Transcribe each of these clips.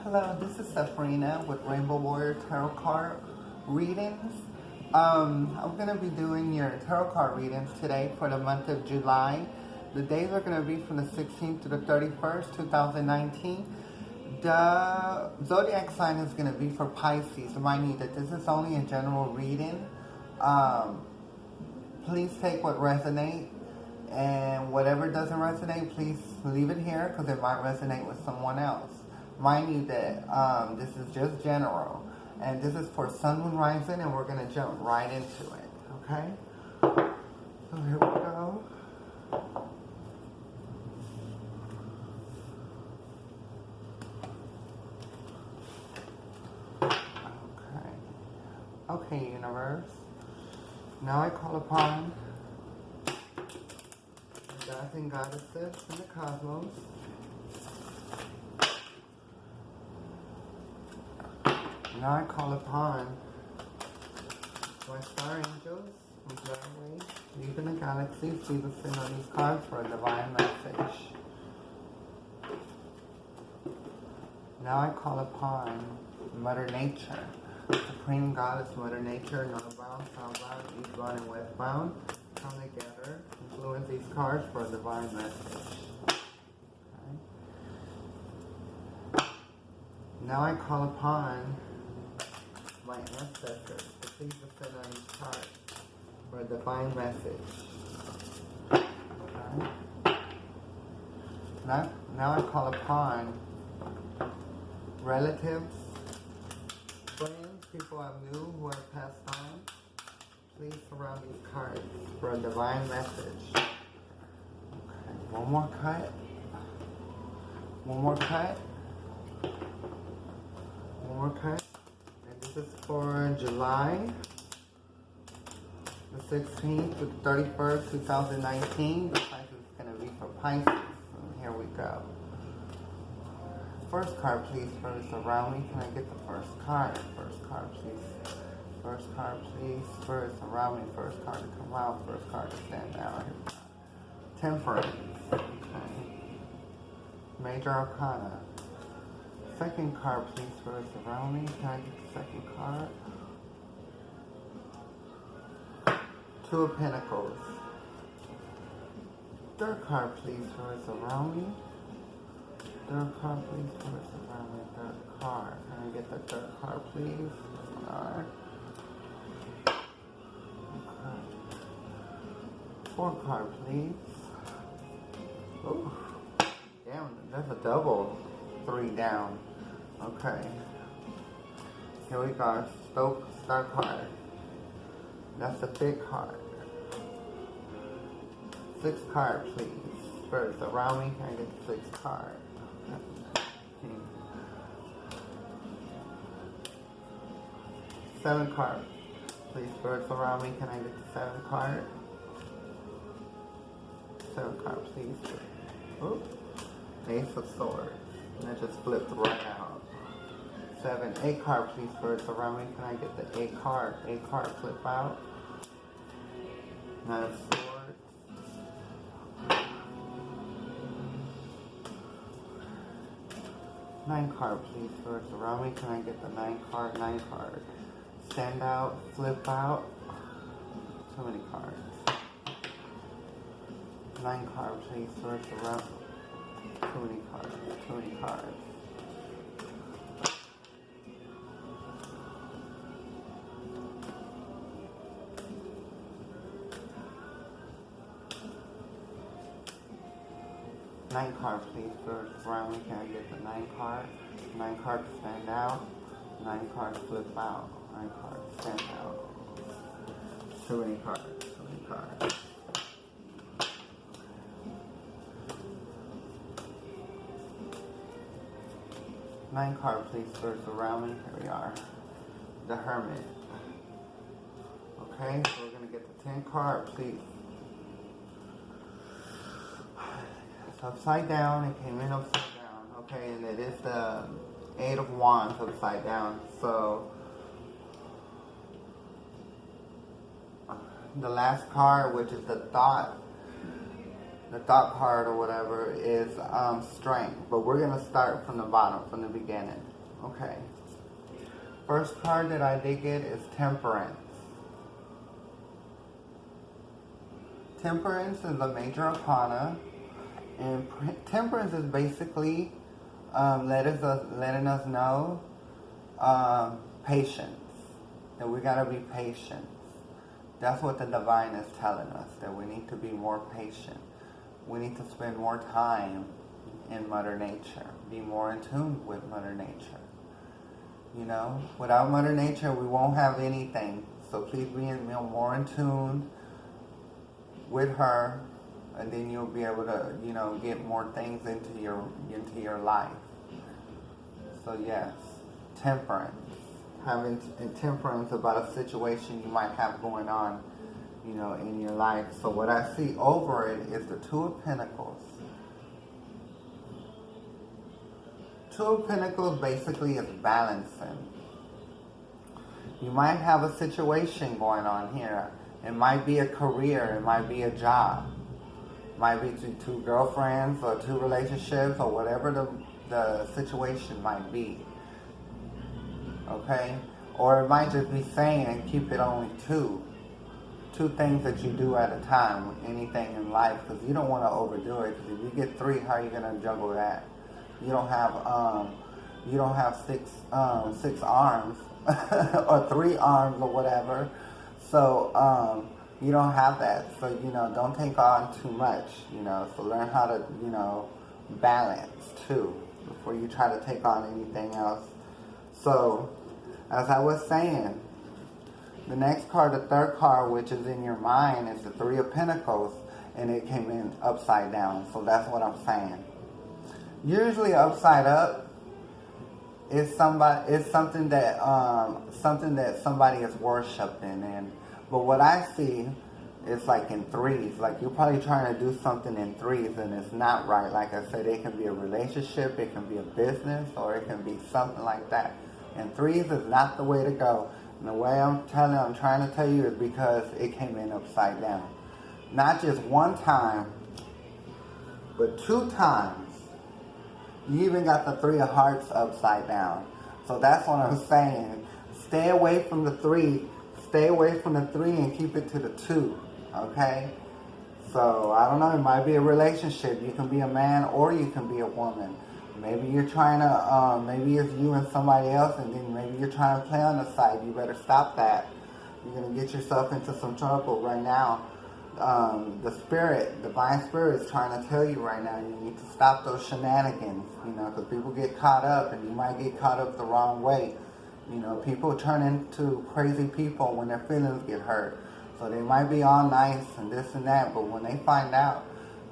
Hello, this is Sabrina with Rainbow Warrior Tarot Card Readings. I'm going to be doing your tarot card readings today for the month of July. The days are going to be from the 16th to the 31st, 2019. The zodiac sign is going to be for Pisces. Remind you that this is only a general reading. Please take what resonates, and whatever doesn't resonate, please leave it here because it might resonate with someone else. Mind you that this is just general, and this is for Sun, Moon, Rising, and we're going to jump right into it, okay? So here we go. Okay, universe. Now I call upon the gods and goddesses in the cosmos. Now I call upon my star angels from Yahweh, deep in the galaxy, see the sin on these cards for a divine message. Now I call upon Mother Nature, Supreme Goddess Mother Nature, northbound, southbound, eastbound, and westbound. Come together, influence these cards for a divine message. Okay. Now I call upon my ancestors to please descend on these cards for a divine message. Okay. Now I call upon relatives, friends, people I knew who have passed on. Please surround these cards for a divine message. Okay, one more cut. One more cut. One more cut. And this is for July the 16th to the 31st, 2019. The price is going to be for Pisces. And here we go. First card, please, first around me. Can I get the first card? First card, please. First card, please. First around me. First card to come out. First card to stand out. Temperance. Okay. Major Arcana. Second card, please. First around me. Can I get the second card? Two of Pentacles. Third card, please. First around me. Third card, please. First around me. Third card. Can I get the third card, please? Alright. Okay. Fourth card, please. Ooh. Damn, that's a double 3 down. Okay. Here we go. Star card. That's a big card. 6th card, please. First around me. Can I get the 6th card? 7th card. Please, birds around me. Can I get the 7th card? 7th card, please. Oops. Ace of Swords. And it just flipped right out. 7. 8 card, please, birds around me. Can I get the 8 card? 8 card flip out. 9 of Swords. 9 card, please, first around me. Can I get the 9 card? 9 card. Stand out, flip out. Too many cards. 9 card, please, first around. Too many cards. Too many cards. Nine card, please, first around me. Can I get the 9 card? 9 card to stand out. 9 card flip out. 9 card stand out. Too many cards. Too many cards. Nine card, please, first around me. Here we are. The Hermit. Okay, so we're gonna get the 10 card, please. Upside down, it came in upside down, okay, and it is the 8 of Wands upside down. So the last card, which is the the thought card or whatever is strength. But we're going to start from the bottom, from the beginning. Okay. First card that I did get is Temperance. Temperance is a major arcana. And Temperance is basically letting us know patience. That we got to be patient. That's what the divine is telling us, that we need to be more patient. We need to spend more time in Mother Nature, be more in tune with Mother Nature. You know, without Mother Nature, we won't have anything. So please be more in tune with her, and then you'll be able to, you know, get more things into your life. So yes, temperance. Having temperance about a situation you might have going on, you know, in your life. So what I see over it is the Two of Pentacles. Two of Pentacles basically is balancing. You might have a situation going on here. It might be a career, it might be a job. It might be two girlfriends or two relationships or whatever the situation might be. Okay? Or it might just be saying keep it only two things that you do at a time with anything in life, because you don't want to overdo it. Because if you get three, how are you going to juggle that? You don't have six arms or 3 arms or whatever. So you don't have that. So, you know, don't take on too much, you know. So learn how to, you know, balance too before you try to take on anything else. So as I was saying, the next card, the third card, which is in your mind, is the Three of Pentacles, and it came in upside down. So that's what I'm saying. Usually upside up is something that somebody is worshiping, but what I see is like in threes. Like you're probably trying to do something in threes and it's not right. Like I said, it can be a relationship, it can be a business, or it can be something like that. And threes is not the way to go. And the way I'm trying to tell you is because it came in upside down. Not just one time, but 2 times. You even got the Three of Hearts upside down. So that's what I'm saying. Stay away from the 3. Stay away from the 3 and keep it to the 2. Okay? So, I don't know. It might be a relationship. You can be a man or you can be a woman. Maybe you're trying to, maybe it's you and somebody else, and then maybe you're trying to play on the side. You better stop that. You're going to get yourself into some trouble right now. The spirit, divine spirit is trying to tell you right now, you need to stop those shenanigans, you know, because people get caught up, and you might get caught up the wrong way. You know, people turn into crazy people when their feelings get hurt. So they might be all nice and this and that, but when they find out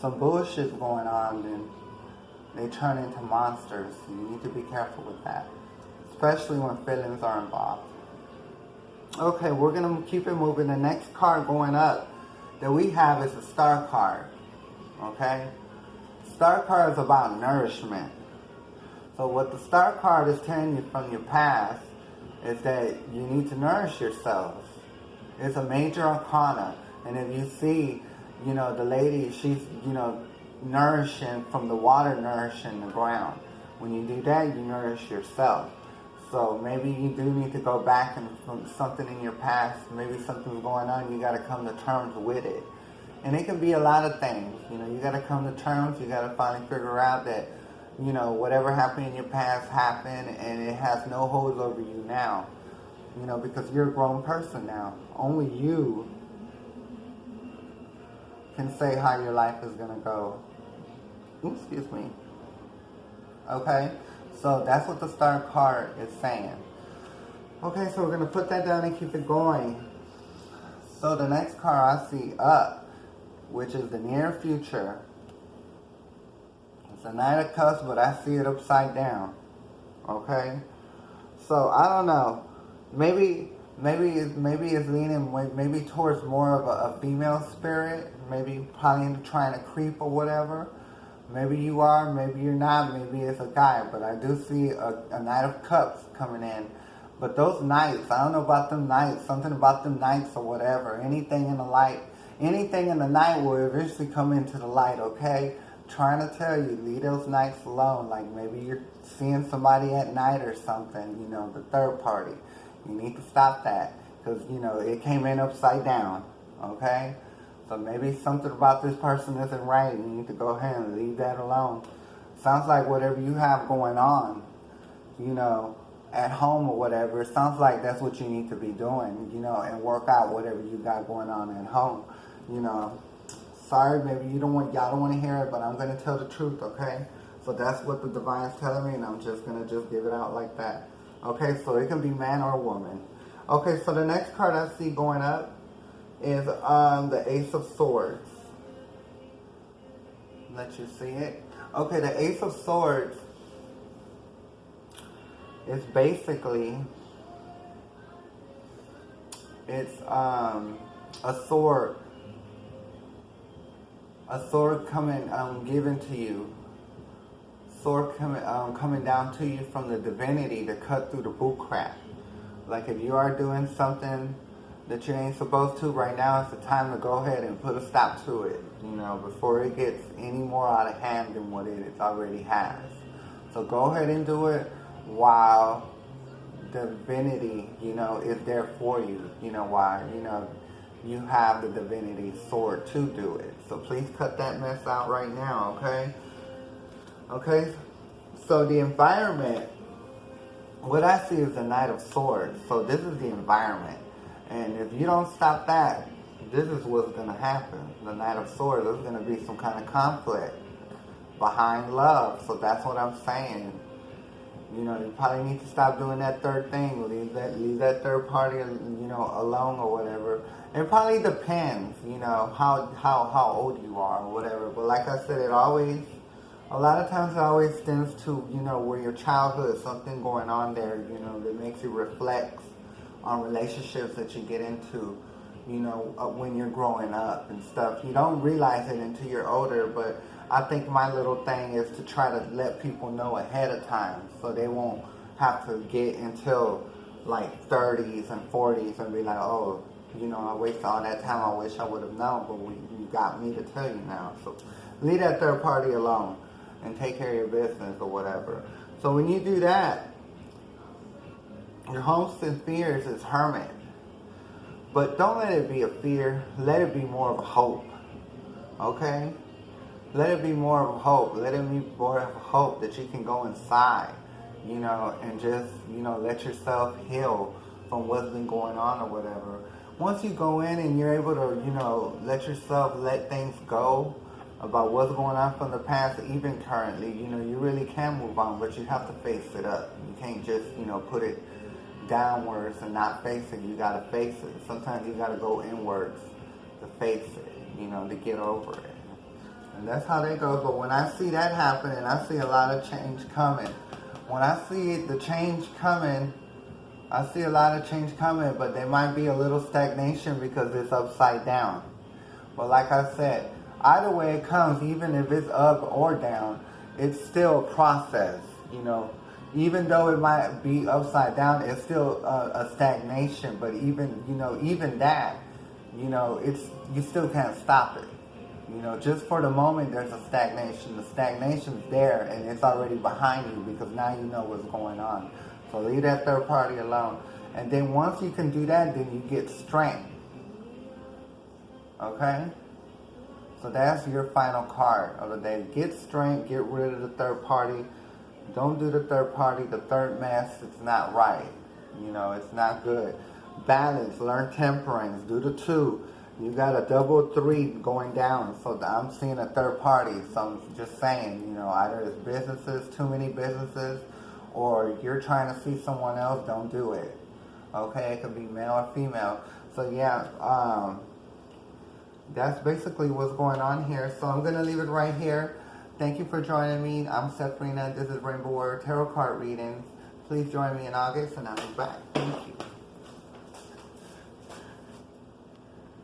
some bullshit's going on, then they turn into monsters. You need to be careful with that, especially when feelings are involved. Okay, we're going to keep it moving. The next card going up that we have is the Star card. Okay? Star card is about nourishment. So what the Star card is telling you from your past is that you need to nourish yourself. It's a major arcana. And if you see, you know, the lady, she's, you know, nourishing from the water, nourishing the ground. When you do that, you nourish yourself. So maybe you do need to go back and from something in your past, maybe something's going on, you got to come to terms with it. And it can be a lot of things. You know, you got to come to terms, you got to finally figure out that, you know, whatever happened in your past happened and it has no hold over you now. You know, because you're a grown person now. Only you can say how your life is going to go. Oops, excuse me. Okay? So that's what the Star card is saying. Okay, so we're going to put that down and keep it going. So the next card I see up, which is the near future. It's a Knight of Cups, but I see it upside down. Okay? So I don't know. Maybe it's leaning maybe towards more of a female spirit. Maybe probably trying to creep or whatever. Maybe you are, maybe you're not, maybe it's a guy. But I do see a Knight of Cups coming in. But those knights, I don't know about them knights, something about them knights or whatever. Anything in the light, anything in the night will eventually come into the light, okay? Trying to tell you, leave those nights alone. Like maybe you're seeing somebody at night or something, you know, the third party. You need to stop that because, you know, it came in upside down, okay? So maybe something about this person isn't right. You need to go ahead and leave that alone. Sounds like whatever you have going on, you know, at home or whatever, it sounds like that's what you need to be doing, you know, and work out whatever you got going on at home, you know. Sorry, maybe y'all don't want to hear it, but I'm going to tell the truth, okay? So that's what the divine's telling me, and I'm just going to give it out like that. Okay, so it can be man or woman. Okay, so the next card I see going up is the Ace of Swords. Let you see it. Okay, the Ace of Swords is basically, it's a sword. A sword coming, given to you. Sword coming down to you from the divinity to cut through the bullcrap. Like if you are doing something that you ain't supposed to right now, it's the time to go ahead and put a stop to it, you know, before it gets any more out of hand than what it already has. So go ahead and do it while divinity, you know, is there for you, you know, while, you know, you have the divinity sword to do it. So please cut that mess out right now, okay? Okay, so the environment, what I see is the Knight of Swords. So this is the environment. And if you don't stop that, this is what's going to happen. The Knight of Swords, there's going to be some kind of conflict behind love. So that's what I'm saying. You know, you probably need to stop doing that third thing. Leave that third party, you know, alone or whatever. It probably depends, you know, how old you are or whatever. But like I said, a lot of times it always stems to, you know, where your childhood, something going on there, you know, that makes you reflect on relationships that you get into, you know, when you're growing up and stuff. You don't realize it until you're older, but I think my little thing is to try to let people know ahead of time so they won't have to get until like 30s and 40s and be like, oh, you know, I wasted all that time. I wish I would have known, but you got me to tell you now. So leave that third party alone and take care of your business or whatever. So when you do that, your hopes and fears is hermit. But don't let it be a fear. Let it be more of a hope. Okay? Let it be more of a hope. Let it be more of a hope that you can go inside, you know, and just, you know, let yourself heal from what's been going on or whatever. Once you go in and you're able to, you know, let things go about what's going on from the past, even currently, you know, you really can move on, but you have to face it up. You can't just, you know, put it downwards and not face it. You got to face it. Sometimes you got to go inwards to face it, you know, to get over it. And that's how that goes. But when I see that happening, I see a lot of change coming. When I see the change coming, I see a lot of change coming, but there might be a little stagnation because it's upside down. But like I said, either way it comes, even if it's up or down, it's still a process, you know. Even though it might be upside down, it's still a stagnation. But even, you know, even that, you know, you still can't stop it. You know, just for the moment, there's a stagnation. The stagnation's there, and it's already behind you because now you know what's going on. So leave that third party alone. And then once you can do that, then you get strength. Okay? So that's your final card of the day. Get strength, get rid of the third party. Don't do the third party, the third mess. It's not right. You know, it's not good. Balance, learn temperance, do the 2. You got a double 3 going down. So I'm seeing a third party. So I'm just saying, you know, either it's businesses, too many businesses, or you're trying to see someone else, don't do it. Okay, it could be male or female. So yeah, that's basically what's going on here. So I'm going to leave it right here. Thank you for joining me. I'm Sabrina. This is Rainbow Warrior Tarot Card Readings. Please join me in August and I'll be back. Thank you.